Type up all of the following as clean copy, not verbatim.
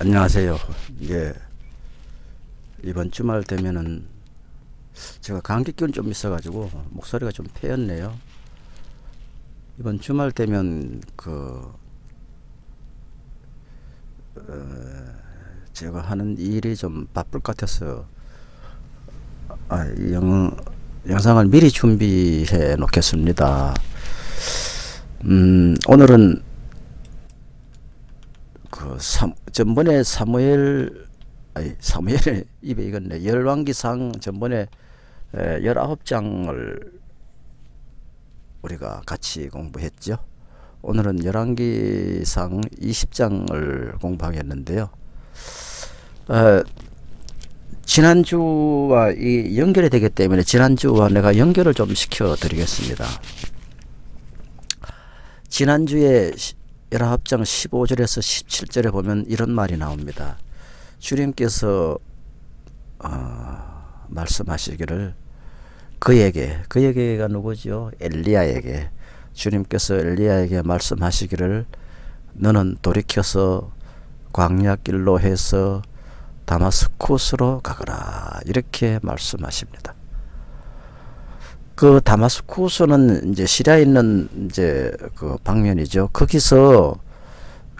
안녕하세요. 이제 이번 주말 되면은 제가 감기 기운이 좀 있어가지고 목소리가 좀 패였네요. 이번 주말 되면 제가 하는 일이 좀 바쁠 것 같아서 영상을 미리 준비해 놓겠습니다. 오늘은 전번에 사무엘 입에 익었네. 열왕기상 전번에 19장을 우리가 같이 공부했죠. 오늘은 열왕기상 20장을 공부하겠는데요. 지난주와 이 연결이 되기 때문에 지난주와 내가 연결을 좀 시켜 드리겠습니다. 지난주에 19장 15절에서 17절에 보면 이런 말이 나옵니다. 주님께서 말씀하시기를 그에게가 누구죠? 엘리야에게. 주님께서 엘리야에게 말씀하시기를 너는 돌이켜서 광야길로 해서 다마스쿠스로 가거라, 이렇게 말씀하십니다. 그 다마스쿠스는 이제 시리아에 있는 이제 그 방면이죠. 거기서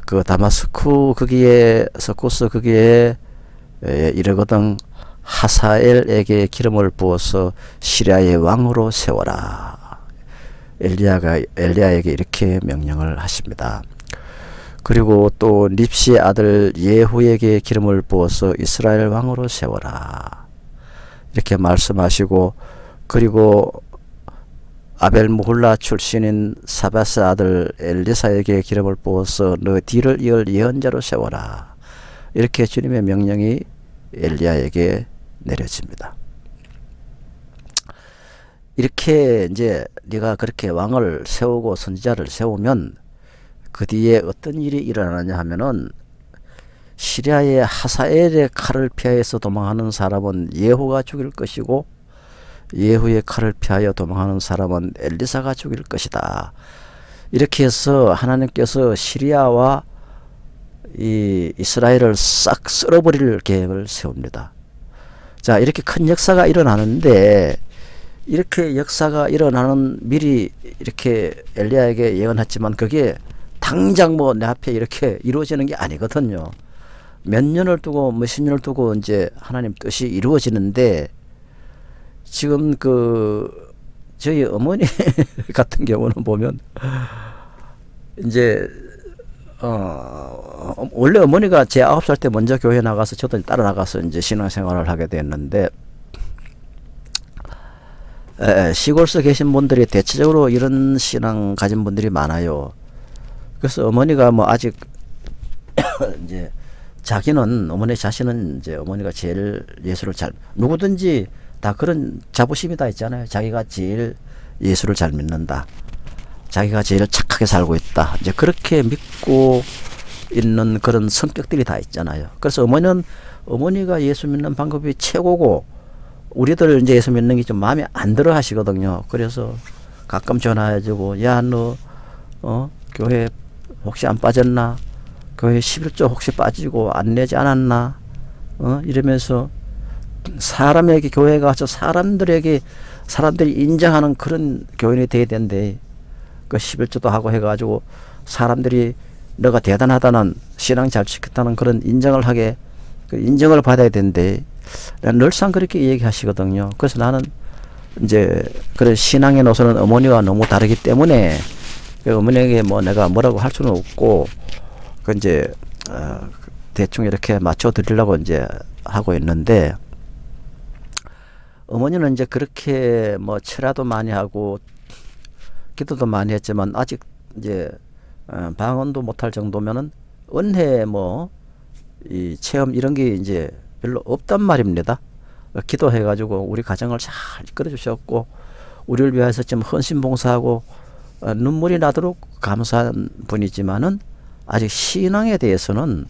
그 다마스쿠 거기에 스쿠스 거기에 이르거든 하사엘에게 기름을 부어서 시리아의 왕으로 세워라. 엘리야에게 이렇게 명령을 하십니다. 그리고 또 닙시의 아들 예후에게 기름을 부어서 이스라엘 왕으로 세워라, 이렇게 말씀하시고, 그리고 아벨무훌라 출신인 사바스 아들 엘리사에게 기름을 부어서 너 뒤를 이을 예언자로 세워라, 이렇게 주님의 명령이 엘리야에게 내려집니다. 이렇게 이제 네가 그렇게 왕을 세우고 선지자를 세우면 그 뒤에 어떤 일이 일어나냐 하면은, 시리아의 하사엘의 칼을 피하여서 도망하는 사람은 예후가 죽일 것이고, 예후의 칼을 피하여 도망하는 사람은 엘리사가 죽일 것이다. 이렇게 해서 하나님께서 시리아와 이 이스라엘을 싹 쓸어버릴 계획을 세웁니다. 자, 이렇게 큰 역사가 일어나는데, 이렇게 역사가 일어나는 미리 이렇게 엘리야에게 예언했지만 그게 당장 뭐 내 앞에 이렇게 이루어지는 게 아니거든요. 몇 년을 두고 몇십 년을 두고 이제 하나님 뜻이 이루어지는데, 지금 저희 어머니 같은 경우는 보면 이제 원래 어머니가 제 9살 때 먼저 교회 나가서 저도 따라 나가서 이제 신앙생활을 하게 됐는데, 시골서 계신 분들이 대체적으로 이런 신앙 가진 분들이 많아요. 그래서 어머니가 뭐 아직 이제 어머니 자신은 이제 어머니가 제일 예수를 누구든지 다 그런 자부심이 다 있잖아요. 자기가 제일 예수를 잘 믿는다, 자기가 제일 착하게 살고 있다, 이제 그렇게 믿고 있는 그런 성격들이 다 있잖아요. 그래서 어머니가 예수 믿는 방법이 최고고, 우리들 이제 예수 믿는 게 좀 마음에 안 들어 하시거든요. 그래서 가끔 전화해주고, 야, 너 교회 혹시 안 빠졌나? 교회 11조 혹시 빠지고 안 내지 않았나? 이러면서 사람에게 교회 가서 사람들이 인정하는 그런 교인이 돼야 된대. 그 11조도 하고 해가지고 사람들이 너가 대단하다는, 신앙 잘 지켰다는 그런 인정을 받아야 된대. 늘상 그렇게 얘기하시거든요. 그래서 나는 이제 그런 신앙의 노선은 어머니와 너무 다르기 때문에 어머니에게 뭐 내가 뭐라고 할 수는 없고, 이제 대충 이렇게 맞춰 드리려고 이제 하고 있는데, 어머니는 이제 그렇게 뭐 철야도 많이 하고 기도도 많이 했지만 아직 이제 방언도 못할 정도면은 은혜 이 체험 이런 게 이제 별로 없단 말입니다. 기도해가지고 우리 가정을 잘 이끌어 주셨고, 우리를 위해서 좀 헌신봉사하고 눈물이 나도록 감사한 분이지만은 아직 신앙에 대해서는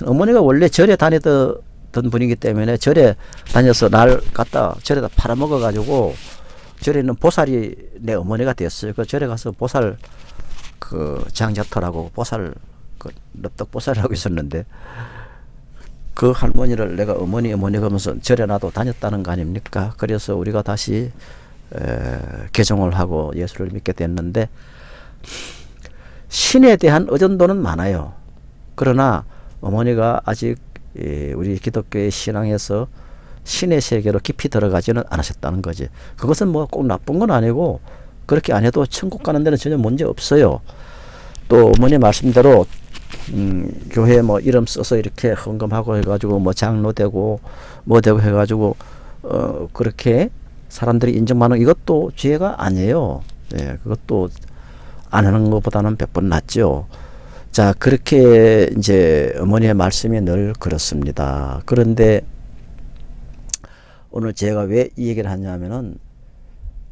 어머니가 원래 절에 다니던 분이기 때문에 절에 다녀서 날 갖다 절에다 팔아먹어 가지고 절에 있는 보살이 내 어머니가 됐어요. 그 절에 가서 보살 그 장자터라고 보살 그 럽떡보살을 하고 있었는데 그 할머니를 내가 어머니 하면서 절에 나도 다녔다는 거 아닙니까? 그래서 우리가 다시 개종을 하고 예수를 믿게 됐는데 신에 대한 의존도는 많아요. 그러나 어머니가 아직 우리 기독교의 신앙에서 신의 세계로 깊이 들어가지는 않으셨다는 거지. 그것은 뭐 꼭 나쁜 건 아니고 그렇게 안 해도 천국 가는 데는 전혀 문제 없어요. 또 어머니 말씀대로 교회 뭐 이름 써서 이렇게 헌금하고 해가지고 뭐 장로 되고 뭐 되고 해가지고 그렇게 사람들이 인정받는 이것도 죄가 아니에요. 예, 그것도 안 하는 것보다는 100번 낫죠. 자, 그렇게 이제 어머니의 말씀이 늘 그렇습니다. 그런데 오늘 제가 왜 이 얘기를 하냐면은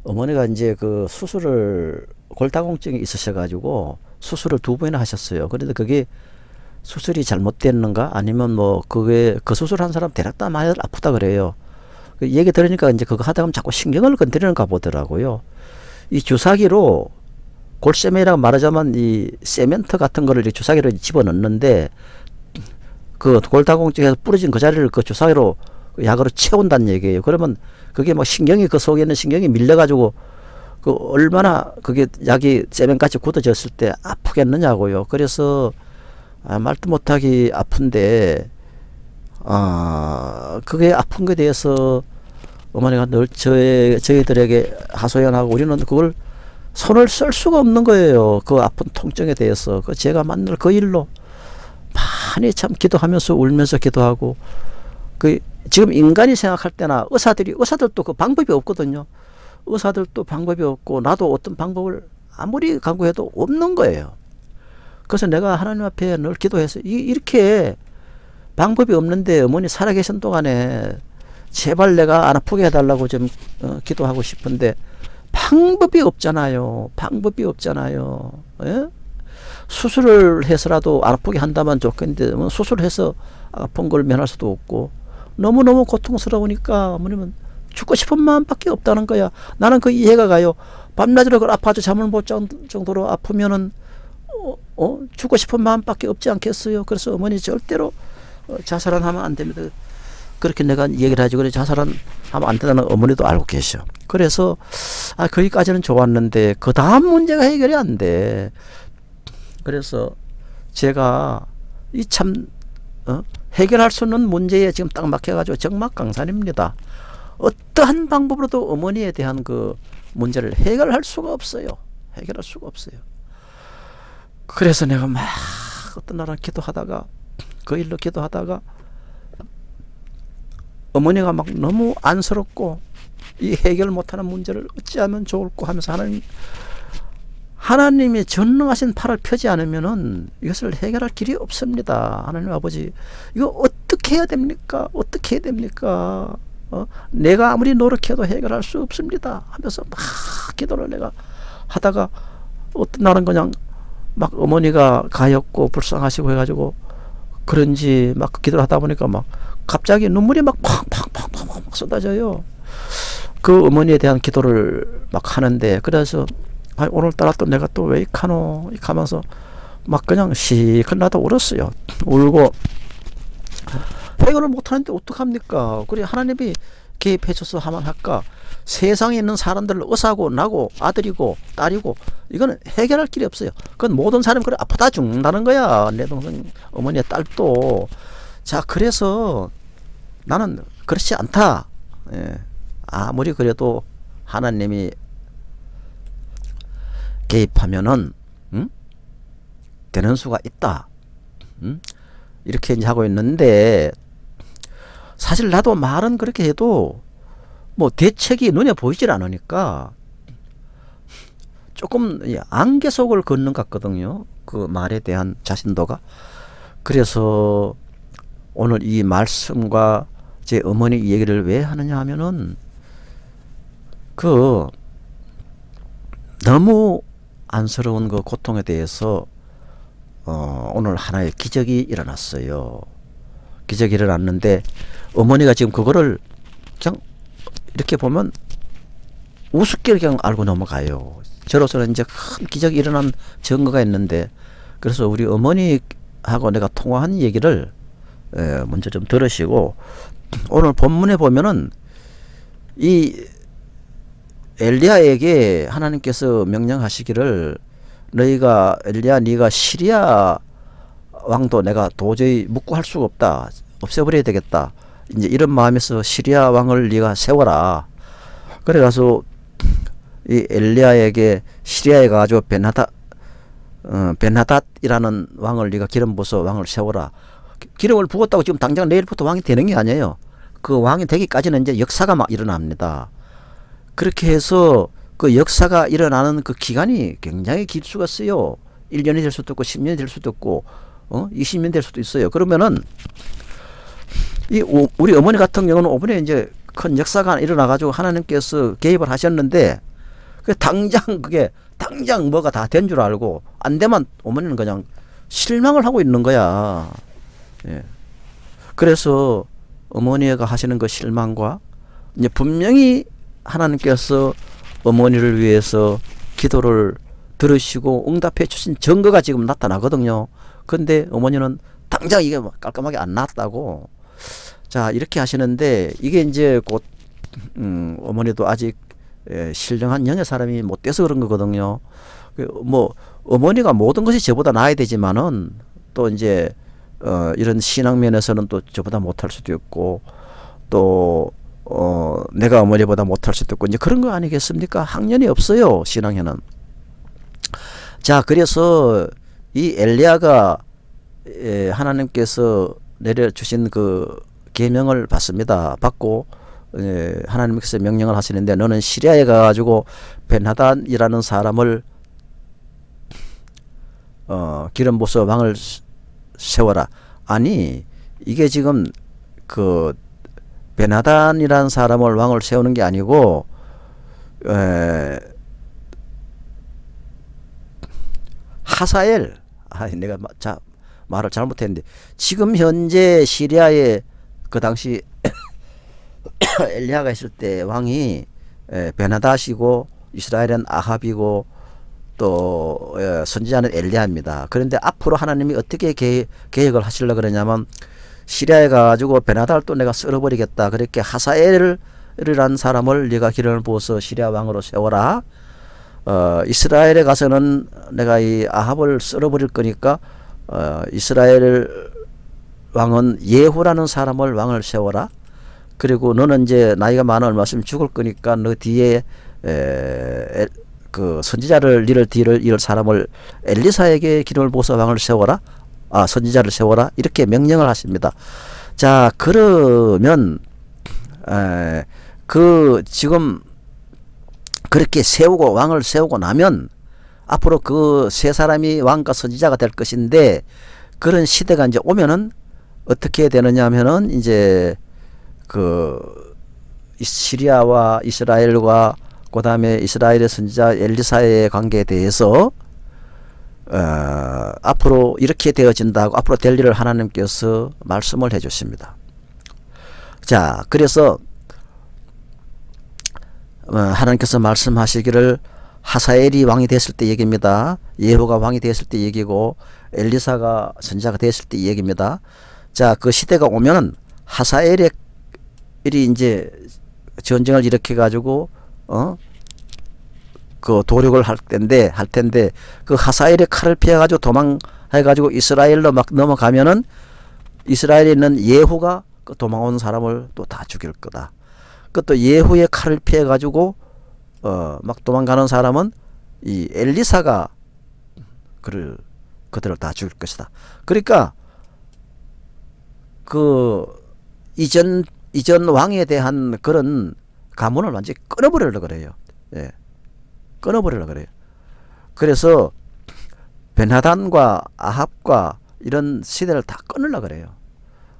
어머니가 이제 그 수술을 골다공증이 있으셔가지고 수술을 2번이나 하셨어요. 그런데 그게 수술이 잘못됐는가 아니면 뭐 그게 그 수술한 사람 대략 다 많이 아프다 그래요. 그 얘기 들으니까 이제 그거 하다 보면 자꾸 신경을 건드리는가 보더라고요. 이 주사기로 골세면이라고 말하자면 이 세멘트 같은 거를 주사기로 집어넣는데 그 골다공증에서 부러진 그 자리를 그 주사기로 약으로 채운다는 얘기예요. 그러면 그게 뭐 신경이 그 속에 있는 신경이 밀려가지고 그 얼마나 그게 약이 세면같이 굳어졌을 때 아프겠느냐고요. 그래서 말도 못하기 아픈데 그게 아픈 거에 대해서 어머니가 늘 저희들에게 하소연하고 우리는 그걸 손을 쓸 수가 없는 거예요. 그 아픈 통증에 대해서. 그 제가 만날 그 일로 많이 참 기도하면서 울면서 기도하고 그 지금 인간이 생각할 때나 의사들도 그 방법이 없거든요. 의사들도 방법이 없고 나도 어떤 방법을 아무리 강구해도 없는 거예요. 그래서 내가 하나님 앞에 늘 기도해서 이렇게 방법이 없는데 어머니 살아계신 동안에 제발 내가 안 아프게 해달라고 좀 기도하고 싶은데 방법이 없잖아요. 방법이 없잖아요. 예? 수술을 해서라도 안 아프게 한다면 좋겠는데 수술을 해서 아픈 걸 면할 수도 없고 너무너무 고통스러우니까 어머님은 죽고 싶은 마음밖에 없다는 거야. 나는 그 이해가 가요. 밤낮으로 그걸 아파서 잠을 못 잔 정도로 아프면은 죽고 싶은 마음밖에 없지 않겠어요. 그래서 어머니 절대로 자살은 하면 안 됩니다. 그렇게 내가 얘기를 하지. 그래 자살은 하면 안 된다는 어머니도 알고 계셔. 그래서 거기까지는 좋았는데 그 다음 문제가 해결이 안 돼. 그래서 제가 이 참 해결할 수 있는 문제에 지금 딱 막혀가지고 적막강산입니다. 어떠한 방법으로도 어머니에 대한 그 문제를 해결할 수가 없어요. 해결할 수가 없어요. 그래서 내가 막 어떤 날은 기도하다가 그 일로 기도하다가 어머니가 막 너무 안쓰럽고 이 해결 못하는 문제를 어찌하면 좋을까 하면서 하나님이 전능하신 팔을 펴지 않으면은 이것을 해결할 길이 없습니다. 하나님 아버지 이거 어떻게 해야 됩니까? 어떻게 해야 됩니까? 내가 아무리 노력해도 해결할 수 없습니다 하면서 막 기도를 내가 하다가 어떤 날은 그냥 막 어머니가 가엾고 불쌍하시고 해가지고 그런지 막 기도를 하다 보니까 막 갑자기 눈물이 막 팡팡팡팡 쏟아져요. 그 어머니에 대한 기도를 막 하는데 그래서 오늘따라 또 내가 또 왜 이카노 하면서 막 그냥 시큰 나도 울었어요. 울고 해결을 못하는데 어떡합니까? 그래 하나님이 개입해줘서 하면 할까? 세상에 있는 사람들을 의사고 나고 아들이고 딸이고 이거는 해결할 길이 없어요. 그건 모든 사람이 그래 아프다 죽는다는 거야. 내 동생 어머니의 딸도. 자 그래서 나는 그렇지 않다. 예. 아무리 그래도 하나님이 개입하면은 되는 수가 있다. 이렇게 이제 하고 있는데 사실 나도 말은 그렇게 해도 뭐 대책이 눈에 보이질 않으니까 조금 안개 속을 걷는 것 같거든요. 그 말에 대한 자신도가. 그래서 오늘 이 말씀과 제 어머니 이 얘기를 왜 하느냐 하면은 그 너무 안쓰러운 그 고통에 대해서 오늘 하나의 기적이 일어났어요. 기적이 일어났는데 어머니가 지금 그거를 그냥 이렇게 보면 우습게 그냥 알고 넘어가요. 저로서는 이제 큰 기적이 일어난 증거가 있는데 그래서 우리 어머니 하고 내가 통화한 얘기를 먼저 좀 들으시고, 오늘 본문에 보면은 이 엘리야에게 하나님께서 명령하시기를, 너희가 엘리야 네가 시리아 왕도 내가 도저히 묵고할 수가 없다, 없애버려야 되겠다, 이제 이런 마음에서 시리아 왕을 네가 세워라. 그래가서 이 엘리야에게 시리아에 가지고 베나닷이라는 왕을 네가 기름 부어서 왕을 세워라. 기름을 부었다고 지금 당장 내일부터 왕이 되는 게 아니에요. 그 왕이 되기까지는 이제 역사가 막 일어납니다. 그렇게 해서 그 역사가 일어나는 그 기간이 굉장히 길 수가 있어요. 1년이 될 수도 있고 10년이 될 수도 있고 20년 될 수도 있어요. 그러면은 우리 어머니 같은 경우는 이번에 이제 큰 역사가 일어나 가지고 하나님께서 개입을 하셨는데, 당장 뭐가 다 된 줄 알고 안 되면 어머니는 그냥 실망을 하고 있는 거야. 예. 그래서 어머니가 하시는 그 실망과, 이제 분명히 하나님께서 어머니를 위해서 기도를 들으시고 응답해 주신 증거가 지금 나타나거든요. 근데 어머니는 당장 이게 깔끔하게 안 났다고. 자, 이렇게 하시는데, 이게 이제 곧 어머니도 아직 신령한 영의 사람이 못 돼서 그런 거거든요. 뭐 어머니가 모든 것이 저보다 나아야 되지만은 또 이제 이런 신앙 면에서는 또 저보다 못할 수도 있고, 또 내가 어머니보다 못할 수도 있고, 이제 그런 거 아니겠습니까? 학년이 없어요, 신앙에는. 자, 그래서 이 엘리야가 하나님께서 내려주신 그 계명을 받고 하나님께서 명령을 하시는데, 너는 시리아에 가가지고 벤하닷이라는 사람을 기름 부어서 왕을 세워라. 아니, 이게 지금 그 벤하닷이라는 사람을 왕을 세우는 게 아니고 하사엘, 내가 말을 잘못했는데, 지금 현재 시리아에 그 당시 엘리야가 있을 때 왕이 베나닷이고, 이스라엘은 아합이고, 또 선지자는 엘리야입니다. 그런데 앞으로 하나님이 어떻게 계획을 하시려고 그러냐면, 시리아에 가가지고 베나닷을 또 내가 썰어버리겠다. 그렇게 하사엘이라는 사람을 네가 기름을 부어서 시리아 왕으로 세워라. 이스라엘에 가서는 내가 이 아합을 썰어버릴 거니까 이스라엘 왕은 예후라는 사람을 왕을 세워라. 그리고 너는 이제 나이가 많아 얼마 있으면 죽을 거니까 너 뒤에 그 선지자를 이을 사람을 엘리사에게 기름을 부어서 왕을 세워라. 선지자를 세워라. 이렇게 명령을 하십니다. 자, 그러면 지금 그렇게 왕을 세우고 나면 앞으로 그 세 사람이 왕과 선지자가 될 것인데, 그런 시대가 이제 오면은 어떻게 되느냐 하면은, 이제 그 시리아와 이스라엘과 그 다음에 이스라엘의 선지자 엘리사의 관계에 대해서 앞으로 이렇게 되어진다고, 앞으로 될 일을 하나님께서 말씀을 해 주십니다. 자, 그래서 하나님께서 말씀하시기를, 하사엘이 왕이 됐을 때 얘기입니다. 예후가 왕이 됐을 때 얘기고, 엘리사가 선지자가 됐을 때 얘기입니다. 자, 그 시대가 오면은 하사엘이 이제 전쟁을 일으켜 가지고 그 도륙을 할 텐데 그 하사엘의 칼을 피해 가지고 도망해 가지고 이스라엘로 막 넘어가면은, 이스라엘에 있는 예후가 그 도망온 사람을 또 다 죽일 거다. 그것도 예후의 칼을 피해 가지고 막 도망가는 사람은 이 엘리사가 그들을 다 죽일 것이다. 그러니까 그 이전 왕에 대한 그런 가문을 완전히 끊어버리려고 그래요. 예. 끊어버리려고 그래요. 그래서 벤하단과 아합과 이런 시대를 다 끊으려고 그래요.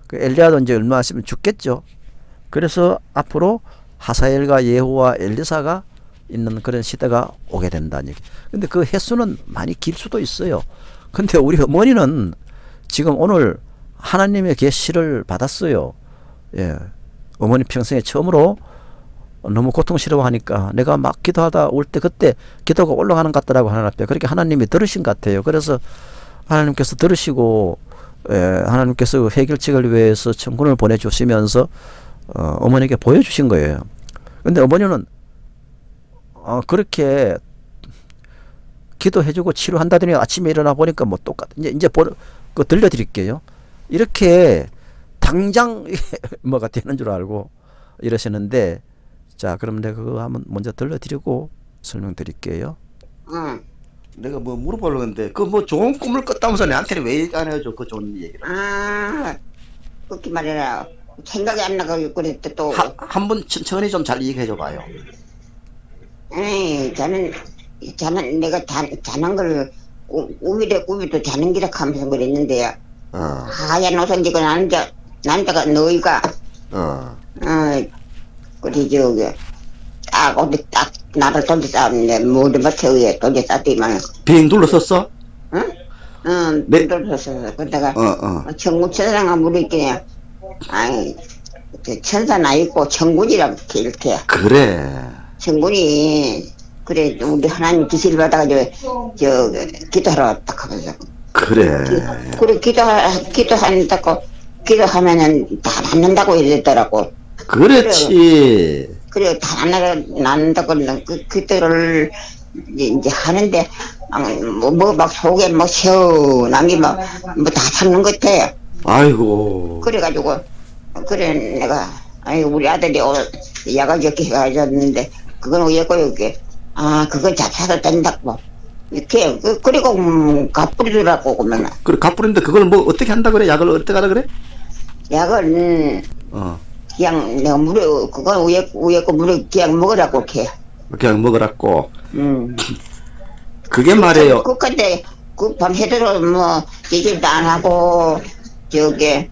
그 엘리야도 이제 얼마 있으면 죽겠죠. 그래서 앞으로 하사엘과 예후와 엘리사가 있는 그런 시대가 오게 된다는 얘기. 근데 그 횟수는 많이 길 수도 있어요. 근데 우리 어머니는 지금 오늘 하나님의 계시를 받았어요. 예. 어머니 평생에 처음으로 너무 고통스러워하니까 내가 막 기도하다 올 때 그때 기도가 올라가는 것 같더라고, 하나님 앞에. 그렇게 하나님이 들으신 것 같아요. 그래서 하나님께서 들으시고 하나님께서 해결책을 위해서 천군을 보내주시면서 어머니에게 보여주신 거예요. 근데 어머니는 그렇게 기도해주고 치료한다더니 아침에 일어나 보니까 뭐 이제 들려드릴게요. 이렇게 당장 뭐가 되는 줄 알고 이러시는데, 자, 그럼 내가 그거 한번 먼저 들려드리고 설명드릴게요. 응. 내가 뭐 물어보려고 했는데 그 뭐 좋은 꿈을 꿨다면서 내한테는 왜 얘기 안 해줘? 그 좋은 얘기를. 그렇게 말해라. 생각이 안 나고 그랬대 또. 한번 천천히 좀 잘 얘기해 줘봐요. 저는 내가 자는 걸 꿈에도 자는 기라 하면서 그랬는데요. 하얀 옷을 입고 남자가 너희가 그래 저기 딱 어디 딱 나를 던져쌌는데 머리맡에 위에 던져쌌더만. 비행 둘러섰어? 응? 네. 던져쌌어. 그러다가 천사랑아 물었더니 아이 천사나 있고 천군이라고 이렇게. 그래. 천군이 그래 우리 하나님 지시를 받아가지고 기도하러 왔다 하면서. 그래. 그래 기도하면은 다 낫는다고 이랬더라고. 그렇지. 그래 다 낫는다고 그때를 이제 하는데 막 속에 막 시원한 게 막 다 찾는 것 같아. 아이고. 그래가지고 그래 내가 우리 아들이 야가 적게 해가졌는데 그건 왜 거기 그건 잡사도 된다고 이렇게 그리고 갚으리더라고. 그러면 그래 갚으는데 그걸 뭐 어떻게 한다 그래? 약을 어떻게 하라 그래? 약을 그냥 내가 그건 위에 거 물에 그냥 먹으라고 이렇게. 그냥 먹으라고. 그게 말이에요. 근데 밤새도록 뭐 얘기도 안 하고 저기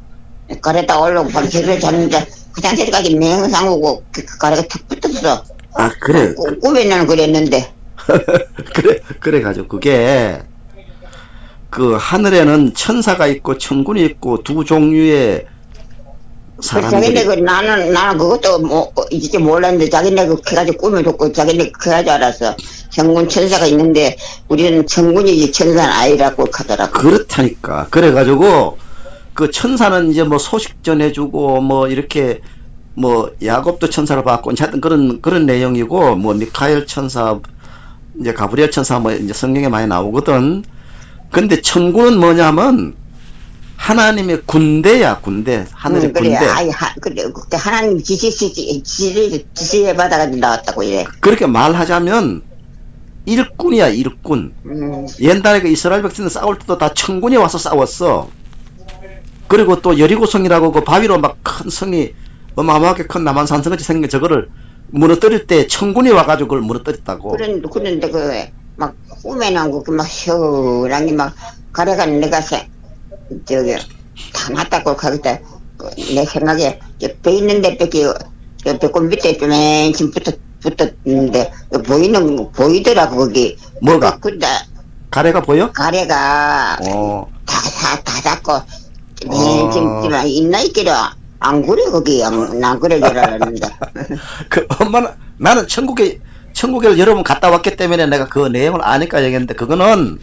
가래다 올라오고 밤새도록 잤는데 화장실까지 맹상 오고 가래가 탁 붙었어. 그래. 꿈에는 그랬는데. 그래 가지고 그게 그 하늘에는 천사가 있고 천군이 있고 두 종류의 사람들이. 자기네 나는 그것도 뭐 이제 몰랐는데 자기네 해가지고 꿈을 줬고 자기네 그래가지고 알았어. 천군 천사가 있는데 우리는 천군이지 천사는 아니라고 하더라고. 그렇다니까. 그래가지고 그 천사는 이제 뭐 소식 전해주고 뭐 이렇게 뭐 야곱도 천사를 받고 하여튼 그런 내용이고, 뭐 미카엘 천사, 이제 가브리엘 천사 뭐 이제 성경에 많이 나오거든. 근데 천군은 뭐냐면 하나님의 군대야, 군대. 하늘의 그래, 군대. 그때 하나님 지시에 받아가지고 나왔다고 이래. 그렇게 말하자면 일꾼이야, 일꾼. 옛날에 그 이스라엘 백성들 싸울 때도 다 천군이 와서 싸웠어. 그리고 또 여리고성이라고 그 바위로 막 큰 성이 어마어마하게 큰 남한산성같이 생긴 저거를 무너뜨릴 때 천군이 와가지고 그걸 무너뜨렸다고. 그런데 막 꿈에는 막 시원하게 막 가래가 내가 저기 다 놨다고 거기다 내 생각에 배 있는데 배꼽 밑에 맨심 붙었는데 보이더라고 거기. 뭐가? 근데 가래가 보여? 가래가 다 잡고 맨심 있나 있기라. 안 그래 거기 안 그래 줄 알았는데. 그 엄마는 나는 천국에 여러 번 갔다 왔기 때문에 내가 그 내용을 아니까 얘기했는데, 그거는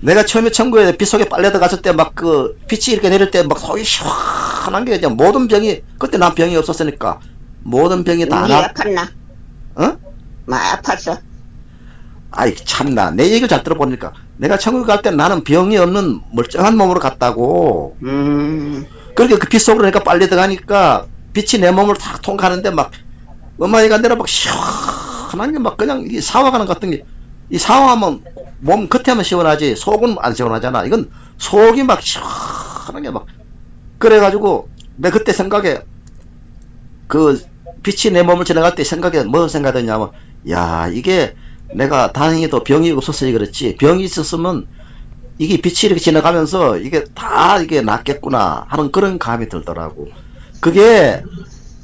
내가 처음에 천국에 빛 속에 빨려 들어갔을 때 막 그 빛이 이렇게 내릴 때 막 속이 시원한 게 그냥 모든 병이, 그때 난 병이 없었으니까 모든 병이 다 아팠나? 어? 막 아팠어? 아이 참나, 내 얘기를 잘 들어보니까 내가 천국에 갈 때 나는 병이 없는 멀쩡한 몸으로 갔다고. 그러니까 그 빛 속으로 내가 빨려 들어가니까 빛이 내 몸을 탁 통과하는데 막 엄마 얘기한 대로 막 시원한 게 막 그냥 이 샤워가는 것 같은 게, 이 샤워하면 몸 겉에만 시원하지 속은 안 시원하잖아. 이건 속이 막 시원한 게 막. 그래가지고 내가 그때 생각에 그 빛이 내 몸을 지나갈 때 생각에 뭐 생각했냐면, 야 이게 내가 다행히도 병이 없었어요. 그렇지 병이 있었으면 이게 빛이 이렇게 지나가면서 이게 다 이게 낫겠구나 하는 그런 감이 들더라고. 그게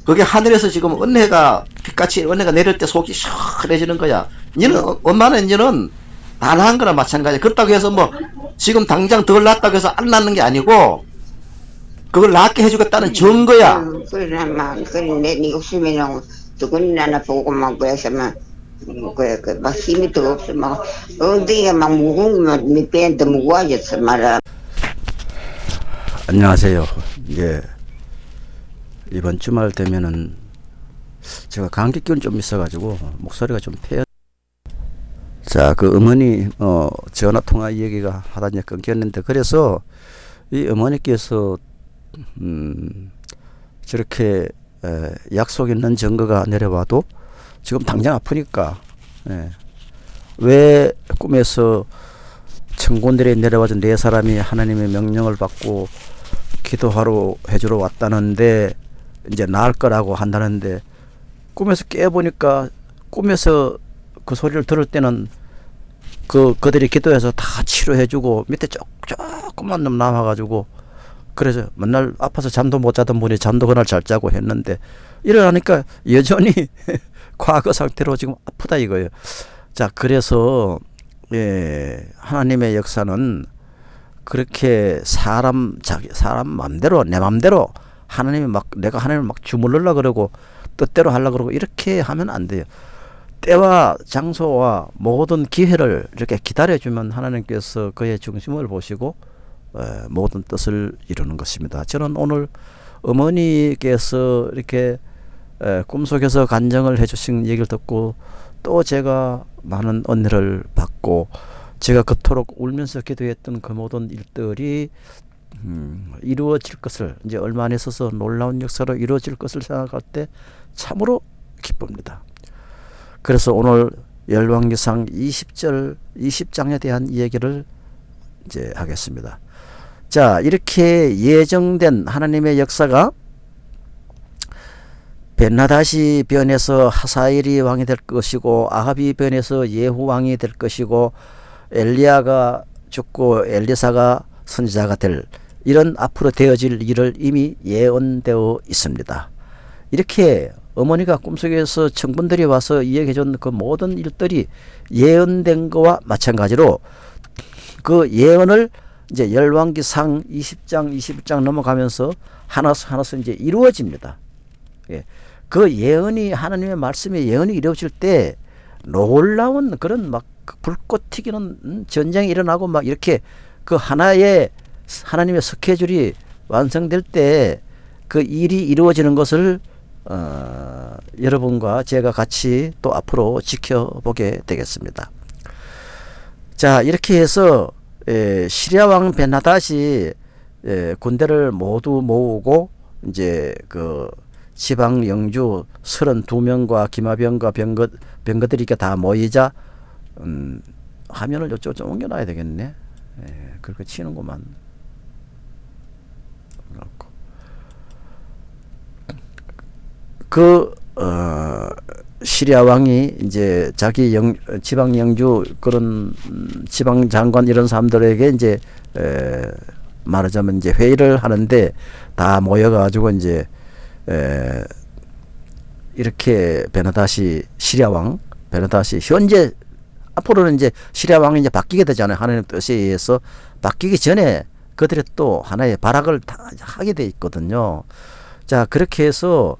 하늘에서 지금 은혜가 빛같이 은혜가 내릴 때 속이 시원해지는 거야. 엄마는 이제는 안 한 거나 마찬가지야. 그렇다고 해서 뭐 지금 당장 덜 낫다고 해서 안 낫는 게 아니고 그걸 낫게 해주겠다는 증거야. 그래 내 욕심이랑 누구나 보고만 그래서만 막 힘이 더 없어. 막 엉덩이가 막 무거운 몇 배는 더 무거워졌어 말아. 안녕하세요. 예. 이번 주말 되면은 제가 감기 기운 좀 있어가지고 목소리가 좀 폐. 자, 그 어머니 전화 통화 얘기가 하다 이제 끊겼는데, 그래서 이 어머니께서 저렇게 약속 있는 증거가 내려와도 지금 당장 아프니까, 왜 꿈에서 천군들이 내려와서 네 사람이 하나님의 명령을 받고 기도하러 해주러 왔다는데 이제 나을 거라고 한다는데, 꿈에서 깨보니까, 꿈에서 그 소리를 들을 때는 그들이 기도해서 다 치료해주고 밑에 조그만 놈 남아가지고, 그래서 맨날 아파서 잠도 못 자던 분이 잠도 그날 잘 자고 했는데, 일어나니까 여전히 과거 상태로 지금 아프다 이거예요. 자, 그래서 하나님의 역사는 그렇게 사람 맘대로, 내 맘대로 하나님이 막, 내가 하나님을 막 주물르려 그러고 뜻대로 하려 그러고 이렇게 하면 안 돼요. 때와 장소와 모든 기회를 이렇게 기다려주면 하나님께서 그의 중심을 보시고 모든 뜻을 이루는 것입니다. 저는 오늘 어머니께서 이렇게 꿈속에서 간증을 해주신 얘기를 듣고, 또 제가 많은 은혜를 받고, 제가 그토록 울면서 기도했던 그 모든 일들이 이루어질 것을, 이제 얼마 안 있어서 놀라운 역사로 이루어질 것을 생각할 때 참으로 기쁩니다. 그래서 오늘 열왕기상 20장에 대한 얘기를 이제 하겠습니다. 자, 이렇게 예정된 하나님의 역사가 벤하닷이 변해서 하사엘이 왕이 될 것이고, 아합이 변해서 예후 왕이 될 것이고, 엘리야가 죽고 엘리사가 선지자가 될, 이런 앞으로 되어질 일을 이미 예언되어 있습니다. 이렇게 어머니가 꿈속에서 청군들이 와서 이야기해준 그 모든 일들이 예언된 거와 마찬가지로 그 예언을 이제 열왕기상 20장, 21장 넘어가면서 하나씩 이제 이루어집니다. 예. 그 예언이, 하나님의 말씀의 예언이 이루어질 때 놀라운 그런 막 불꽃 튀기는 전쟁이 일어나고 막 이렇게 그 하나의 하나님의 스케줄이 완성될 때 그 일이 이루어지는 것을 여러분과 제가 같이 또 앞으로 지켜보게 되겠습니다. 자, 이렇게 해서 시리아 왕 벤하닷이 군대를 모두 모으고 이제 그 지방 영주 32명과 기마병과 병거들이 다 모이자, 화면을 이쪽으로 좀 옮겨놔야 되겠네. 그렇게 치는구만. 그 시리아 왕이 이제 자기 지방 영주, 그런 지방 장관 이런 사람들에게 이제 말하자면 이제 회의를 하는데, 다 모여가지고 이제 이렇게 시리아 왕 벤하닷이 현재, 앞으로는 이제 시리아 왕이 이제 바뀌게 되잖아요. 하나님 뜻에 의해서 바뀌기 전에 그들이 또 하나의 발악을 다 하게 돼 있거든요. 자, 그렇게 해서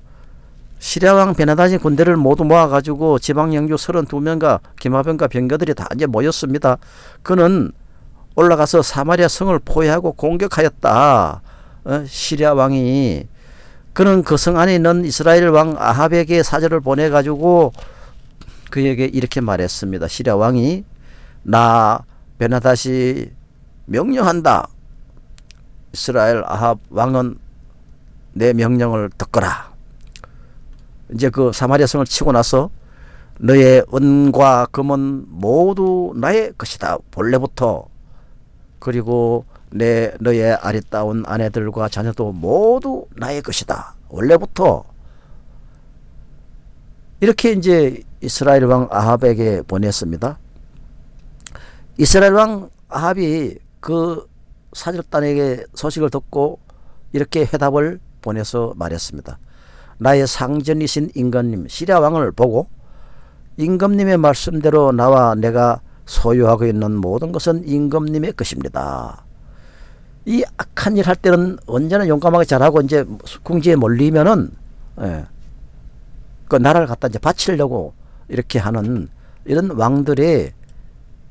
시리아 왕 벤하닷이 군대를 모두 모아가지고 지방 영주 32명과 기마병과 병거들이 다 이제 모였습니다. 그는 올라가서 사마리아 성을 포위하고 공격하였다. 시리아 왕이. 그는 그 성 안에 있는 이스라엘 왕 아합에게 사절을 보내가지고 그에게 이렇게 말했습니다. 시리아 왕이, 나 벤하닷이 명령한다. 이스라엘 아합 왕은 내 명령을 듣거라. 이제 그 사마리아 성을 치고 나서 너의 은과 금은 모두 나의 것이다. 본래부터. 그리고 너의 아리따운 아내들과 자녀도 모두 나의 것이다. 원래부터. 이렇게 이제 이스라엘 왕 아합에게 보냈습니다. 이스라엘 왕 아합이 그 사절단에게 소식을 듣고 이렇게 회답을 보내서 말했습니다. 나의 상전이신 임금님 시리아 왕을 보고, 임금님의 말씀대로 나와 내가 소유하고 있는 모든 것은 임금님의 것입니다. 이 악한 일 할 때는 언제나 용감하게 잘하고 이제 궁지에 몰리면은 그 나라를 갖다 이제 바치려고 이렇게 하는 이런 왕들의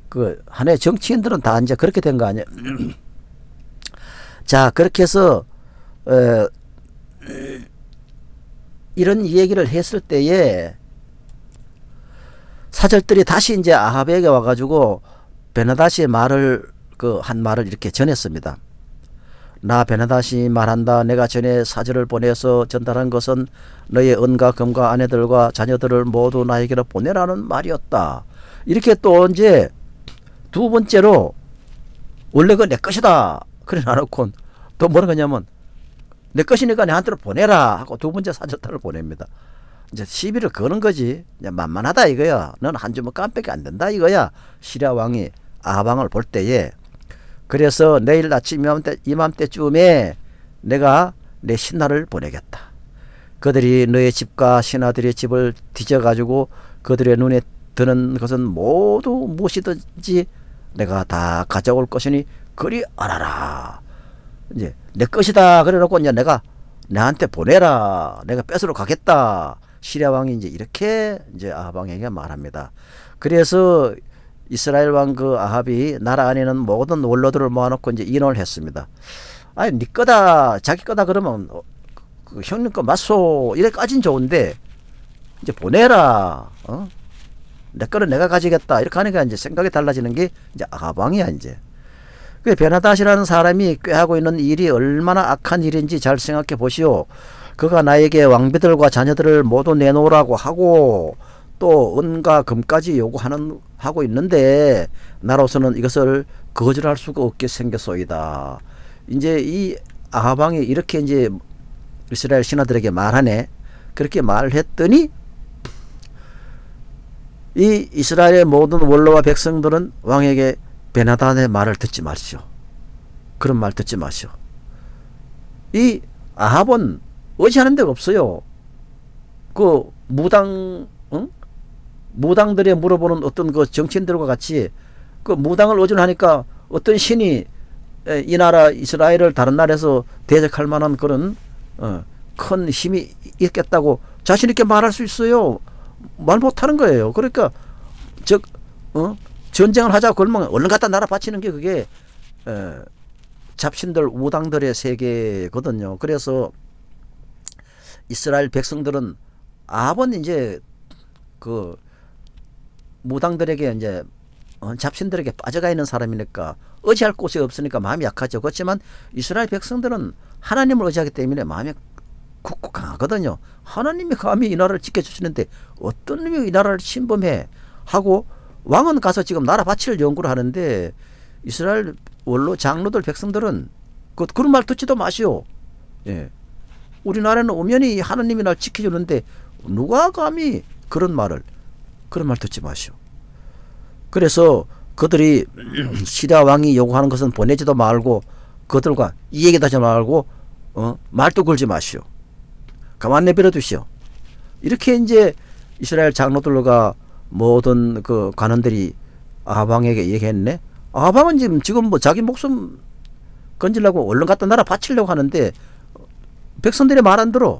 그 하나의 정치인들은 다 이제 그렇게 된 거 아니에요. 자, 그렇게 해서 이런 얘기를 했을 때에 사절들이 다시 이제 아합에게 와가지고 베나다시의 말을 한 말을 이렇게 전했습니다. 나 베나다시 말한다. 내가 전에 사절을 보내서 전달한 것은 너의 은과 금과 아내들과 자녀들을 모두 나에게로 보내라는 말이었다. 이렇게 또 이제 두 번째로 원래 그 내 것이다. 그래 놔놓고 또 뭐라 그러냐면 내 것이니까 내한테로 보내라 하고 두 번째 사절단을 보냅니다. 이제 시비를 거는 거지. 이제 만만하다 이거야. 너는 한 주먹 깜빡이 안 된다 이거야. 시리아 왕이 아합왕을 볼 때에. 그래서 내일 아침 이맘때쯤에 내가 내 신하를 보내겠다. 그들이 너의 집과 신하들의 집을 뒤져가지고 그들의 눈에 드는 것은 모두 무엇이든지 내가 다 가져올 것이니 그리 알아라. 이제 내 것이다 그래놓고 이제 내가 나한테 보내라. 내가 뺏으러 가겠다. 시리아 왕이 이제 이렇게 이제 아합 왕에게 말합니다. 그래서 이스라엘 왕 그 아합이 나라 안에는 모든 원로들을 모아놓고 이제 인원을 했습니다. 아니 네 거다 자기 거다 그러면 그 형님 거 맞소 이래까진 좋은데 이제 보내라. 내 거는 내가 가지겠다 이렇게 하니까 이제 생각이 달라지는 게 이제 아합 왕이야 이제. 그 베나다시라는 사람이 꾀하고 있는 일이 얼마나 악한 일인지 잘 생각해 보시오. 그가 나에게 왕비들과 자녀들을 모두 내놓으라고 하고 또 은과 금까지 하고 있는데 나로서는 이것을 거절할 수가 없게 생겼소이다. 이제 이 아합 왕이 이렇게 이제 이스라엘 신하들에게 말하네. 그렇게 말을 했더니 이 이스라엘의 모든 원로와 백성들은 왕에게 베나다의 말을 듣지 마시오. 그런 말 듣지 마시오. 이 아합은 의지하는 데가 없어요. 그 무당들이 물어보는 어떤 그 정치인들과 같이 그 무당을 의존하니까 어떤 신이 이 나라 이스라엘을 다른 나라에서 대적할 만한 그런 큰 힘이 있겠다고 자신 있게 말할 수 있어요. 말 못하는 거예요. 그러니까 전쟁을 하자고 그러면 얼른 갖다 나라 바치는 게 그게 잡신들 우당들의 세계거든요. 그래서 이스라엘 백성들은 아합은 이제 그 무당들에게 이제 잡신들에게 빠져가 있는 사람이니까 의지할 곳이 없으니까 마음이 약하죠. 그렇지만 이스라엘 백성들은 하나님을 의지하기 때문에 마음이 굳고 강하거든요. 하나님이 감히 이 나라를 지켜주시는데 어떤 놈이 이 나라를 침범해 하고 왕은 가서 지금 나라 바칠 연구를 하는데 이스라엘 원로 장로들 백성들은 그런 말 듣지도 마시오. 예. 우리나라는 엄연히 하나님이 날 지켜주는데 누가 감히 그런 말 듣지 마시오. 그래서 그들이 시리아 왕이 요구하는 것은 보내지도 말고 그들과 이 얘기도 하지 말고 말도 걸지 마시오. 가만 내버려 두시오. 이렇게 이제 이스라엘 장로들과 모든 그 관원들이 아합 왕에게 얘기했네. 아합 왕은 지금 뭐 자기 목숨 건지려고 얼른 갖다 나라 바치려고 하는데 백성들이 말 안 들어.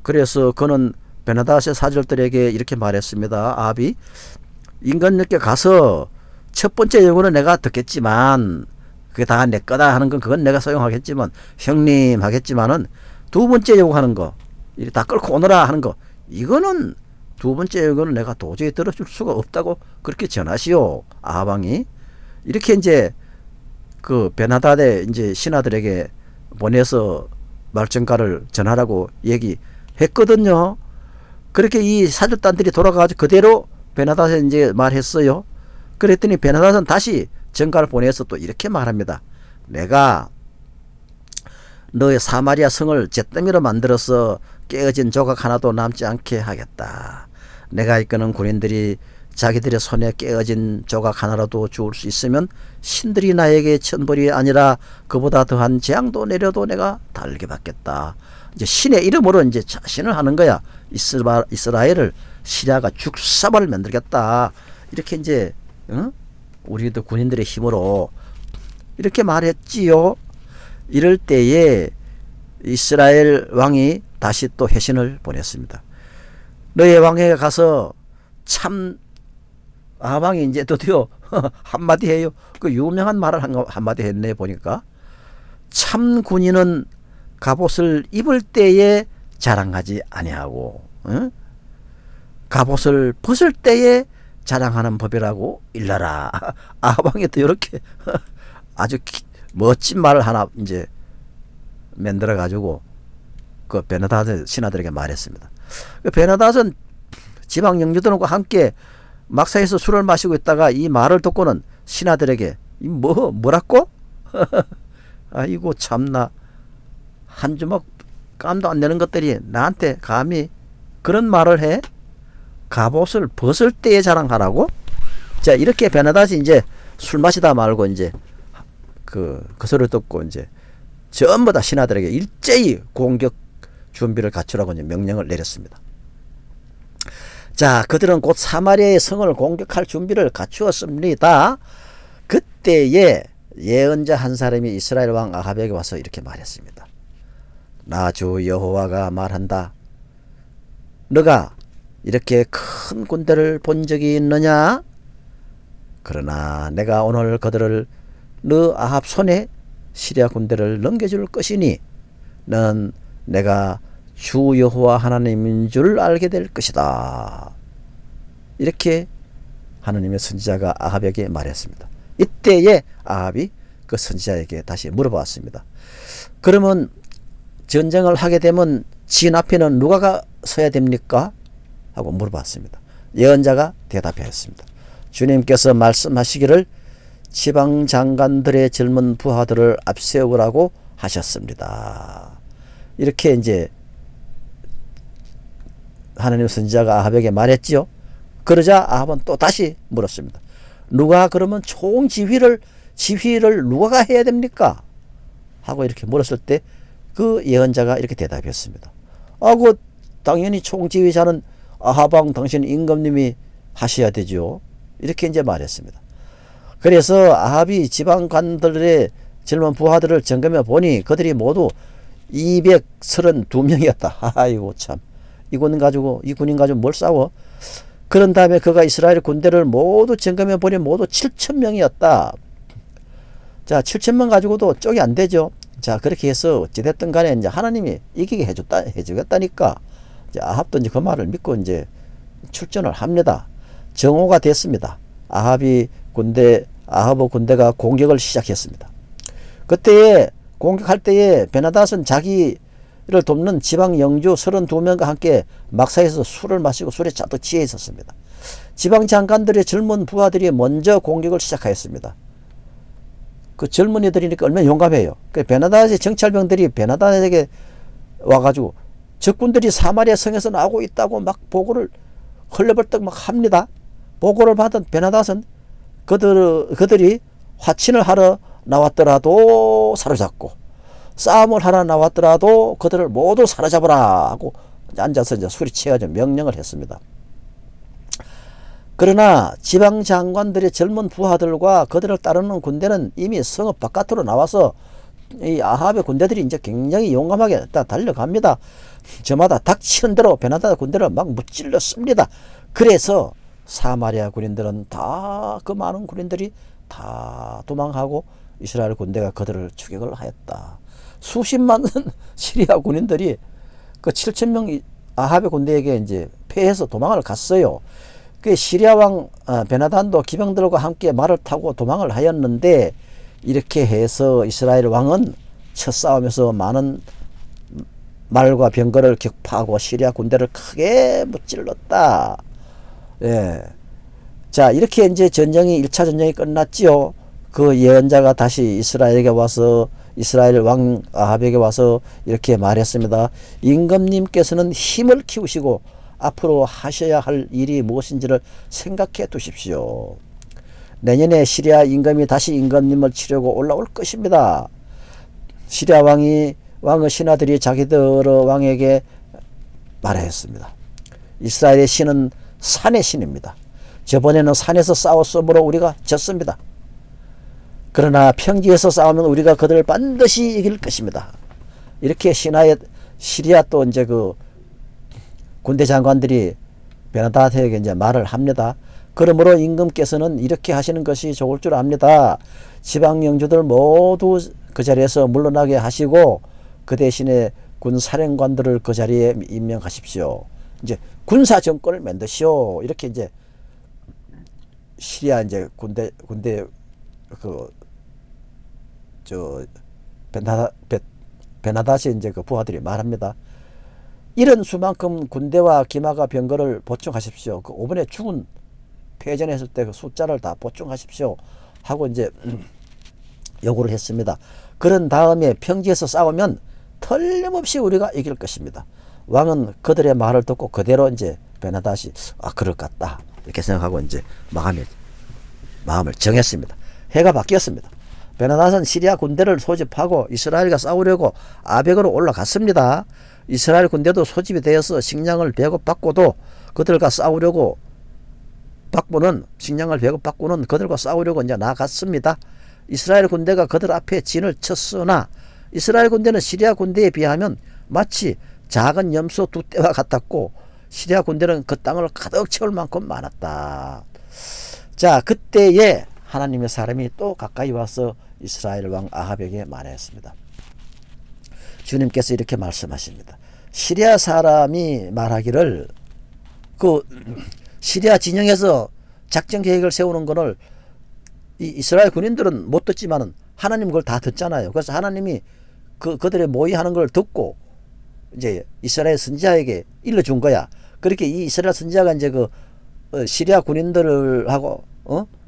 그래서 그는 베나다시 사절들에게 이렇게 말했습니다. 아합이 인간에게 가서 첫 번째 요구는 내가 듣겠지만 그게 다 내 거다 하는 건 그건 내가 소용하겠지만 형님 하겠지만은 두 번째 요구하는 거 이렇게 다 끌고 오너라 하는 거 이거는 두 번째 요구는 내가 도저히 들어줄 수가 없다고 그렇게 전하시오. 아합 왕이 이렇게 이제 그 베나다의 이제 신하들에게 보내서 말정가를 전하라고 얘기했거든요. 그렇게 이 사절단들이 돌아가가지고 그대로 베나다에 이제 말했어요. 그랬더니 베나다는 다시 전가를 보내서 또 이렇게 말합니다. 내가 너의 사마리아 성을 잿더미로 만들어서 깨어진 조각 하나도 남지 않게 하겠다. 내가 이끄는 군인들이 자기들의 손에 깨어진 조각 하나라도 주울 수 있으면 신들이 나에게 천벌이 아니라 그보다 더한 재앙도 내려도 내가 달게 받겠다. 이제 신의 이름으로 이제 자신을 하는 거야. 이스라엘을 시리아가 죽사발을 만들겠다. 이렇게 이제 우리도 군인들의 힘으로 이렇게 말했지요. 이럴 때에 이스라엘 왕이 다시 또 회신을 보냈습니다. 너의 왕에게 가서 참 아합왕이 이제 드디어 한마디 해요. 그 유명한 말을 한마디 했네 보니까 참 군인은 갑옷을 입을 때에 자랑하지 아니하고 갑옷을 벗을 때에 자랑하는 법이라고 일러라. 아방이 또 이렇게 아주 멋진 말을 하나 이제 만들어 가지고 그 베나다스 신하들에게 말했습니다. 그 베나다스는 지방 영주들과 함께 막사에서 술을 마시고 있다가 이 말을 듣고는 신하들에게 뭐라고? 아이고 참나, 한 주먹 깜도 안 내는 것들이 나한테 감히 그런 말을 해? 갑옷을 벗을 때에 자랑하라고? 자, 이렇게 베나다시 이제 술 마시다 말고 이제 그 소리를 듣고 이제 전부 다 신하들에게 일제히 공격 준비를 갖추라고 이제 명령을 내렸습니다. 자, 그들은 곧 사마리아의 성을 공격할 준비를 갖추었습니다. 그때에 예언자 한 사람이 이스라엘 왕 아합에게 와서 이렇게 말했습니다. 나 주 여호와가 말한다. 너가 이렇게 큰 군대를 본 적이 있느냐? 그러나 내가 오늘 그들을 너 아합 손에 시리아 군대를 넘겨줄 것이니 넌 내가 주 여호와 하나님인 줄 알게 될 것이다. 이렇게 하나님의 선지자가 아합에게 말했습니다. 이때에 아합이 그 선지자에게 다시 물어봤습니다. 그러면 전쟁을 하게 되면 진 앞에는 누가 서야 됩니까? 하고 물어봤습니다. 예언자가 대답하였습니다. 주님께서 말씀하시기를 지방 장관들의 젊은 부하들을 앞세우라고 하셨습니다. 이렇게 이제 하나님 선지자가 아합에게 말했지요. 그러자 아합은 또 다시 물었습니다. 누가 그러면 총지휘를 누가 해야 됩니까? 하고 이렇게 물었을 때 그 예언자가 이렇게 대답했습니다. 그 당연히 총지휘자는 아합왕 당신 임금님이 하셔야 되죠. 이렇게 이제 말했습니다. 그래서 아합이 지방관들의 젊은 부하들을 점검해 보니 그들이 모두 232명이었다. 아이고 참, 이 군인 가지고 뭘 싸워? 그런 다음에 그가 이스라엘 군대를 모두 점검해 보니 모두 7,000명이었다. 자, 7,000명 가지고도 쪽이 안 되죠. 자, 그렇게 해서 어찌됐든 간에 이제 하나님이 이기게 해주겠다니까 이제 아합도 이제 그 말을 믿고 이제 출전을 합니다. 정오가 됐습니다. 아합의 군대가 공격을 시작했습니다. 그때에 공격할 때에 베나닷은 자기를 돕는 지방 영주 32명과 함께 막사에서 술을 마시고 술에 잔뜩 취해 있었습니다. 지방 장관들의 젊은 부하들이 먼저 공격을 시작하였습니다. 그 젊은이들이니까 얼마나 용감해요. 그 베나닷의 정찰병들이 베나닷에게 와가지고 적군들이 사마리아 성에서 나오고 있다고 막 보고를 헐레벌떡 막 합니다. 보고를 받은 베나닷은 그들이 화친을 하러 나왔더라도 사로잡고 싸움을 하러 나왔더라도 그들을 모두 사로잡으라 하고 앉아서 이제 술이 취해가지고 명령을 했습니다. 그러나 지방 장관들의 젊은 부하들과 그들을 따르는 군대는 이미 성읍 바깥으로 나와서 이 아합의 군대들이 이제 굉장히 용감하게 달려갑니다. 저마다 닥치는 대로 베나닷 군대를 막 무찔렀습니다. 그래서 사마리아 군인들은 다 그 많은 군인들이 다 도망하고 이스라엘 군대가 그들을 추격을 하였다. 수십만 시리아 군인들이 그 7,000명 아합의 군대에게 이제 패해서 도망을 갔어요. 그 시리아 왕 베나단도 기병들과 함께 말을 타고 도망을 하였는데 이렇게 해서 이스라엘 왕은 첫 싸움에서 많은 말과 병거를 격파하고 시리아 군대를 크게 무찔렀다. 예. 자, 이렇게 이제 1차 전쟁이 끝났지요. 그 예언자가 다시 이스라엘 왕 아합에게 와서 이렇게 말했습니다. 임금님께서는 힘을 키우시고 앞으로 하셔야 할 일이 무엇인지를 생각해 두십시오. 내년에 시리아 임금이 다시 임금님을 치려고 올라올 것입니다. 시리아 왕의 신하들이 자기들 왕에게 말하였습니다. 이스라엘의 신은 산의 신입니다. 저번에는 산에서 싸웠으므로 우리가 졌습니다. 그러나 평지에서 싸우면 우리가 그들을 반드시 이길 것입니다. 이렇게 시리아 또 이제 그 군대 장관들이 베나닷에게 이제 말을 합니다. 그러므로 임금께서는 이렇게 하시는 것이 좋을 줄 압니다. 지방 영주들 모두 그 자리에서 물러나게 하시고 그 대신에 군 사령관들을 그 자리에 임명하십시오. 이제 군사 정권을 만드시오. 이렇게 이제 시리아 이제 군대 베나다시 이제 그 부하들이 말합니다. 이런 수만큼 군대와 기마가 병거를 보충하십시오. 그 5번에 죽은 패전했을 때 그 숫자를 다 보충하십시오. 하고 이제 요구를 했습니다. 그런 다음에 평지에서 싸우면 틀림없이 우리가 이길 것입니다. 왕은 그들의 말을 듣고 그대로 이제 베나다시 그럴 것 같다 이렇게 생각하고 이제 마음을 정했습니다. 해가 바뀌었습니다. 베나다스는 시리아 군대를 소집하고 이스라엘과 싸우려고 아벡으로 올라갔습니다. 이스라엘 군대도 소집이 되어서 식량을 배급받고도 그들과 싸우려고 그들과 싸우려고 이제 나갔습니다. 이스라엘 군대가 그들 앞에 진을 쳤으나 이스라엘 군대는 시리아 군대에 비하면 마치 작은 염소 두 떼와 같았고 시리아 군대는 그 땅을 가득 채울 만큼 많았다. 자, 그때에 하나님의 사람이 또 가까이 와서 이스라엘 왕 아합에게 말했습니다. 주님께서 이렇게 말씀하십니다. 시리아 사람이 말하기를 그 시리아 진영에서 작전 계획을 세우는 것을 이 이스라엘 군인들은 못 듣지만은 하나님 그걸 다 듣잖아요. 그래서 하나님이 그들의 모의하는 걸 듣고 이제 이스라엘 선지자에게 일러준 거야. 그렇게 이 이스라엘 선지자가 이제 그 시리아 군인들하고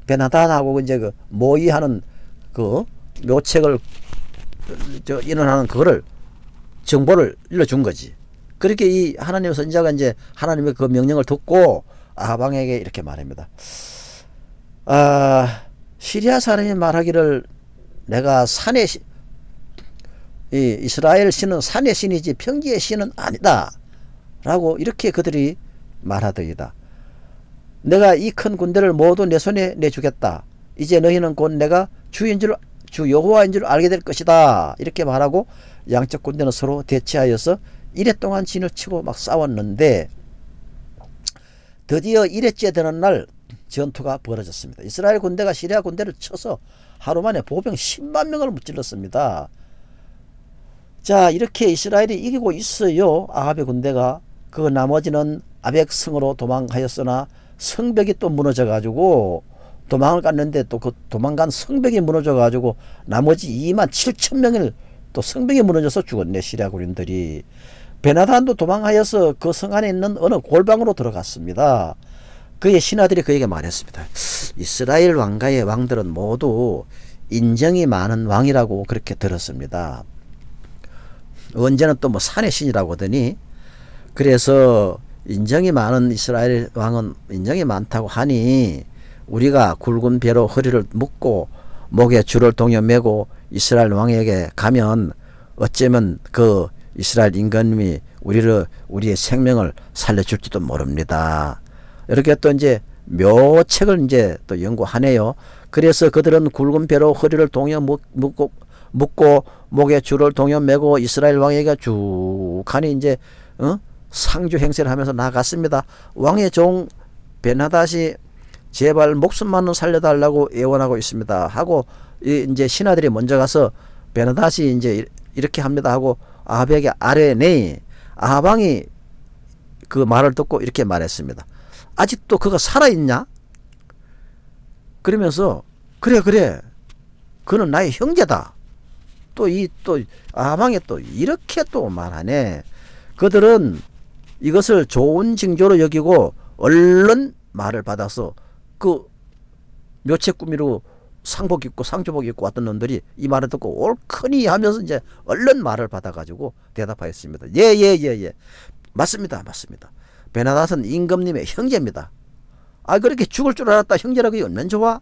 베나단하고 이제 그 모의하는 그 묘책을 인원하는 그거를 정보를 일러준 거지. 그렇게 이 하나님의 선지자가 이제 하나님의 그 명령을 듣고 아합왕에게 이렇게 말합니다. 시리아 사람이 말하기를 내가 이 이스라엘 신은 산의 신이지 평지의 신은 아니다 라고 이렇게 그들이 말하더이다. 내가 이 큰 군대를 모두 내 손에 내주겠다. 이제 너희는 곧 내가 주 여호와인 줄 알게 될 것이다. 이렇게 말하고 양쪽 군대는 서로 대치하여서 이래 동안 진을 치고 막 싸웠는데 드디어 이래째 되는 날 전투가 벌어졌습니다. 이스라엘 군대가 시리아 군대를 쳐서 하루 만에 보병 10만 명을 무찔렀습니다. 자, 이렇게 이스라엘이 이기고 있어요. 아합의 군대가. 그 나머지는 아벡성으로 도망하였으나 성벽이 또 무너져 가지고 도망을 갔는데 또 그 도망간 성벽이 무너져 가지고 나머지 2만 7천 명을 또 성벽이 무너져서 죽었네. 시리아 군인들이. 베나단도 도망하여서 그 성 안에 있는 어느 골방으로 들어갔습니다. 그의 신하들이 그에게 말했습니다. 이스라엘 왕가의 왕들은 모두 인정이 많은 왕이라고 그렇게 들었습니다. 언제는 또 뭐 산의 신이라고 하더니 그래서 인정이 많은 이스라엘 왕은 인정이 많다고 하니 우리가 굵은 배로 허리를 묶고 목에 줄을 동여 매고 이스라엘 왕에게 가면 어쩌면 그 이스라엘 임금님이 우리의 생명을 살려줄지도 모릅니다. 이렇게 또 이제 묘책을 이제 또 연구하네요. 그래서 그들은 굵은 배로 허리를 동여 묶고 목에 줄을 동여 매고 이스라엘 왕에게 쭉 하니 이제 상주 행세를 하면서 나갔습니다. 왕의 종 베나다시 제발 목숨만은 살려달라고 애원하고 있습니다. 하고 이제 신하들이 먼저 가서 베나다시 이제 이렇게 합니다. 하고 아합에게 아뢰니 아합왕이 그 말을 듣고 이렇게 말했습니다. 아직도 그가 살아있냐? 그러면서 그래 그는 나의 형제다. 또 아합왕이 또 이렇게 또 말하네. 그들은 이것을 좋은 징조로 여기고 얼른 말을 받아서 그 묘책 꾸미로 상복 입고 상주복 입고 왔던 놈들이 이 말을 듣고 옳거니 하면서 이제 얼른 말을 받아가지고 대답하였습니다. 예. 맞습니다. 베나다스는 임금님의 형제입니다. 그렇게 죽을 줄 알았다. 형제라고 얼마나 좋아?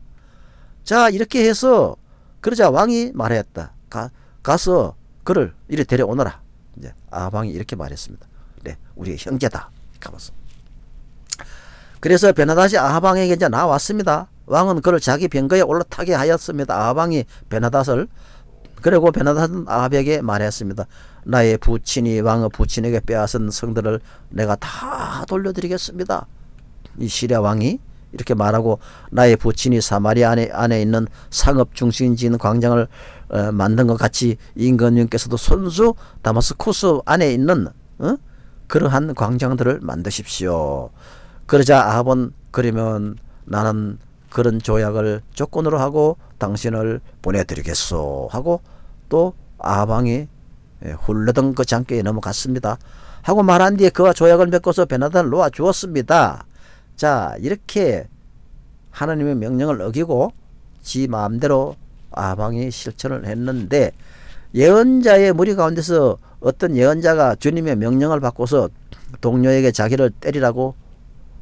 자, 이렇게 해서 그러자 왕이 말했다. 가서 그를 이리 데려오너라. 이제 아합왕이 이렇게 말했습니다. 그래, 우리의 형제다. 가면서. 그래서 베나다시 아합왕에게 이제 나왔습니다. 왕은 그를 자기 병거에 올라타게 하였습니다. 아합왕이 베나닷을. 그리고 베나닷은 아합에게 말했습니다. 나의 부친이 왕의 부친에게 빼앗은 성들을 내가 다 돌려드리겠습니다. 이 시리아 왕이 이렇게 말하고 나의 부친이 사마리아 안에 있는 상업 중심지인 광장을 만든 것 같이 임금님께서도 손수 다마스쿠스 안에 있는 그러한 광장들을 만드십시오. 그러자 아합은 그러면 나는 그런 조약을 조건으로 하고 당신을 보내드리겠소 하고 또 아합 왕이 훌르덩 그 장께에 넘어갔습니다. 하고 말한 뒤에 그와 조약을 맺고서 베나단을 놓아 주었습니다. 자, 이렇게 하나님의 명령을 어기고 지 마음대로 아합 왕이 실천을 했는데 예언자의 무리 가운데서 어떤 예언자가 주님의 명령을 받고서 동료에게 자기를 때리라고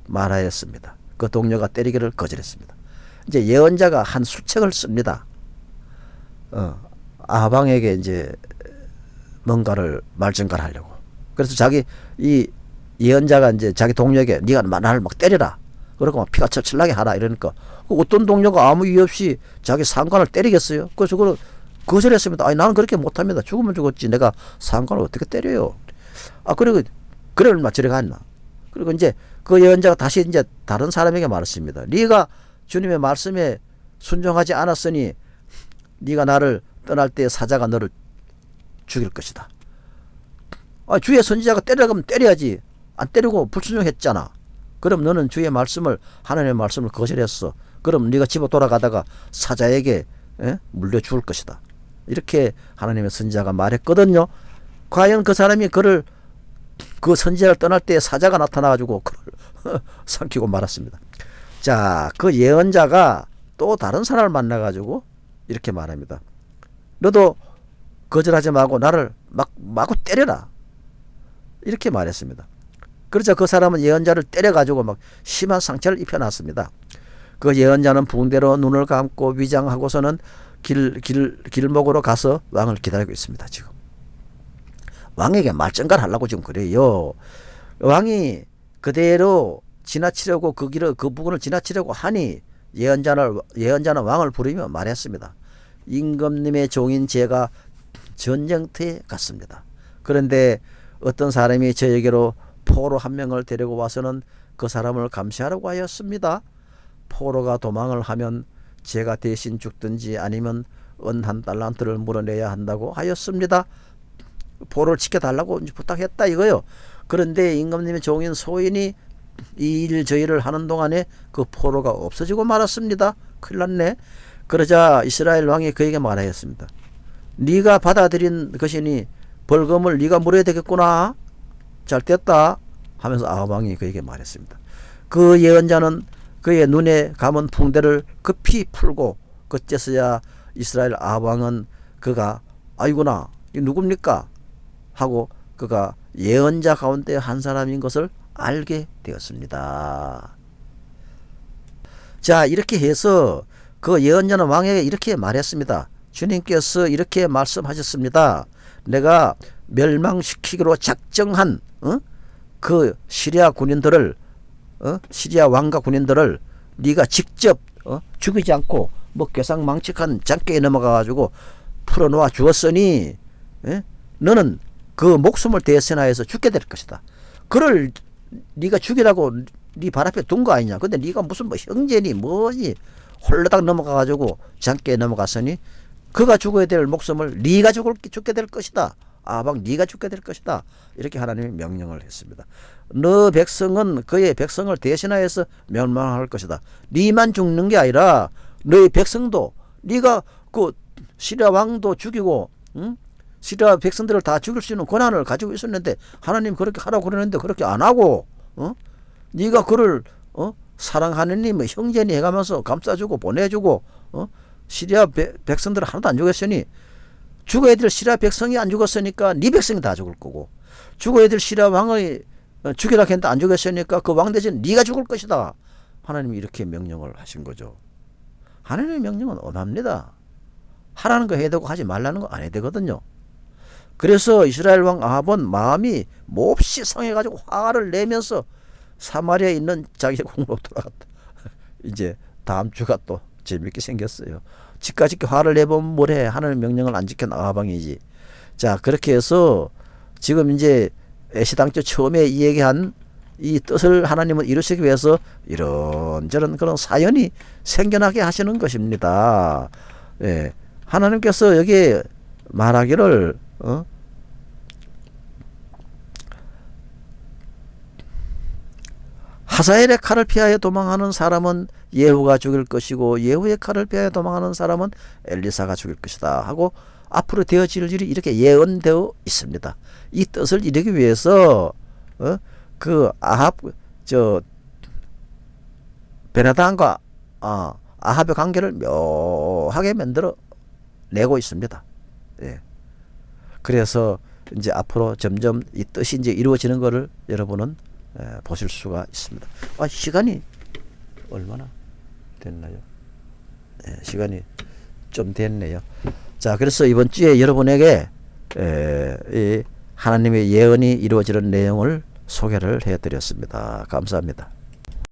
말하였습니다. 그 동료가 때리기를 거절했습니다. 이제 예언자가 한 수책을 씁니다. 아합 왕에게 이제 뭔가를 말증가하려고. 그래서 자기 이 예언자가 이제 자기 동료에게 네가 나를 막 때려라. 그러고 막 피가 철철 나게 하라 이러니까 어떤 동료가 아무 이유 없이 자기 상관을 때리겠어요? 그래서 그걸 거절했습니다. 아니 나는 그렇게 못합니다. 죽으면 죽었지 내가 상관을 어떻게 때려요? 그리고 그래 얼마 저래 갔나? 그리고 이제 그 예언자가 다시 이제 다른 사람에게 말했습니다. 네가 주님의 말씀에 순종하지 않았으니 네가 나를 떠날 때 사자가 너를 죽일 것이다. 주의 선지자가 때리라고 하면 때려야지. 안 때리고 불순종했잖아. 그럼 너는 주의 말씀을 하나님의 말씀을 거절했어. 그럼 네가 집에 돌아가다가 사자에게 물려 죽을 것이다. 이렇게 하나님의 선지자가 말했거든요. 과연 그 사람이 그를 그 선지자를 떠날 때 사자가 나타나가지고 그를 삼키고 말았습니다. 자, 그 예언자가 또 다른 사람을 만나가지고 이렇게 말합니다. 너도 거절하지 말고 나를 마구 때려라. 이렇게 말했습니다. 그러자 그 사람은 예언자를 때려가지고 막 심한 상처를 입혀놨습니다. 그 예언자는 붕대로 눈을 감고 위장하고서는 길목으로 가서 왕을 기다리고 있습니다. 지금 왕에게 말정갈 하려고 지금 그래요. 왕이 그대로 지나치려고 그 부분을 지나치려고 하니 예언자는 왕을 부르며 말했습니다. 임금님의 종인 제가 전쟁터에 갔습니다. 그런데 어떤 사람이 저에게로 포로 한 명을 데리고 와서는 그 사람을 감시하라고 하였습니다. 포로가 도망을 하면 제가 대신 죽든지 아니면 은 한 달란트를 물어내야 한다고 하였습니다. 포로를 지켜달라고 부탁했다 이거요. 그런데 임금님의 종인 소인이 이 일 저 일을 하는 동안에 그 포로가 없어지고 말았습니다. 큰일 났네. 그러자 이스라엘 왕이 그에게 말하였습니다. 네가 받아들인 것이니 벌금을 네가 물어야 되겠구나. 잘 됐다 하면서 아합 왕이 그에게 말했습니다. 그 예언자는 그의 눈에 감은 붕대를 급히 풀고 그제서야 이스라엘 아합 왕은 그가 아이구나 이 누굽니까 하고 그가 예언자 가운데 한 사람인 것을 알게 되었습니다. 자, 이렇게 해서 그 예언자는 왕에게 이렇게 말했습니다. 주님께서 이렇게 말씀하셨습니다. 내가 멸망시키기로 작정한 그 시리아 군인들을 시리아 왕과 군인들을 네가 직접 죽이지 않고 뭐 괴상망측한 장깨에 넘어가 가지고 풀어놓아 주었으니 너는 그 목숨을 대신하여서 죽게 될 것이다. 그를 네가 죽이라고 네 발 앞에 둔 거 아니냐. 근데 네가 무슨 뭐 형제니 뭐니 홀라닥 넘어가 가지고 장깨에 넘어갔으니 그가 죽어야 될 목숨을 네가 죽게 될 것이다. 아방 네가 죽게 될 것이다. 이렇게 하나님이 명령을 했습니다. 너 백성은 그의 백성을 대신하여서 멸망할 것이다. 네만 죽는 게 아니라 너의 백성도 네가 그 시리아 왕도 죽이고 시리아 백성들을 다 죽일 수 있는 권한을 가지고 있었는데 하나님 그렇게 하라고 그러는데 그렇게 안 하고 네가 그를 사랑하는 님 형제니 해가면서 감싸주고 보내주고 시리아 백성들을 하나도 안 죽였으니 죽어야 될 시리아 백성이 안 죽었으니까 네 백성이 다 죽을 거고 죽어야 될 시리아 왕을 죽이라 했는데 안 죽였으니까 그 왕 대신 네가 죽을 것이다. 하나님이 이렇게 명령을 하신 거죠. 하나님의 명령은 엄합니다. 하라는 거 해야 되고 하지 말라는 거 안 해야 되거든요. 그래서 이스라엘 왕 아합은 마음이 몹시 상해가지고 화를 내면서 사마리아에 있는 자기 궁으로 돌아갔다. 이제 다음 주가 또 재밌게 생겼어요. 집까지 화를 내보면 뭐래. 하나님의 명령을 안 지킨 아합왕이지. 자, 그렇게 해서 지금 이제 애시당초 처음에 이 얘기한 이 뜻을 하나님은 이루시기 위해서 이런저런 그런 사연이 생겨나게 하시는 것입니다. 예. 하나님께서 여기 말하기를 하사엘의 칼을 피하여 도망하는 사람은 예후가 죽일 것이고 예후의 칼을 피하여 도망하는 사람은 엘리사가 죽일 것이다 하고 앞으로 되어질 일이 이렇게 예언되어 있습니다. 이 뜻을 이루기 위해서 그 아합 베나단과 아합의 관계를 묘하게 만들어 내고 있습니다. 예. 그래서 이제 앞으로 점점 이 뜻이 이제 이루어지는 것을 여러분은 보실 수가 있습니다. 시간이 얼마나 됐나요? 시간이 좀 됐네요. 자, 그래서 이번 주에 여러분에게 이 하나님의 예언이 이루어지는 내용을 소개를 해드렸습니다. 감사합니다.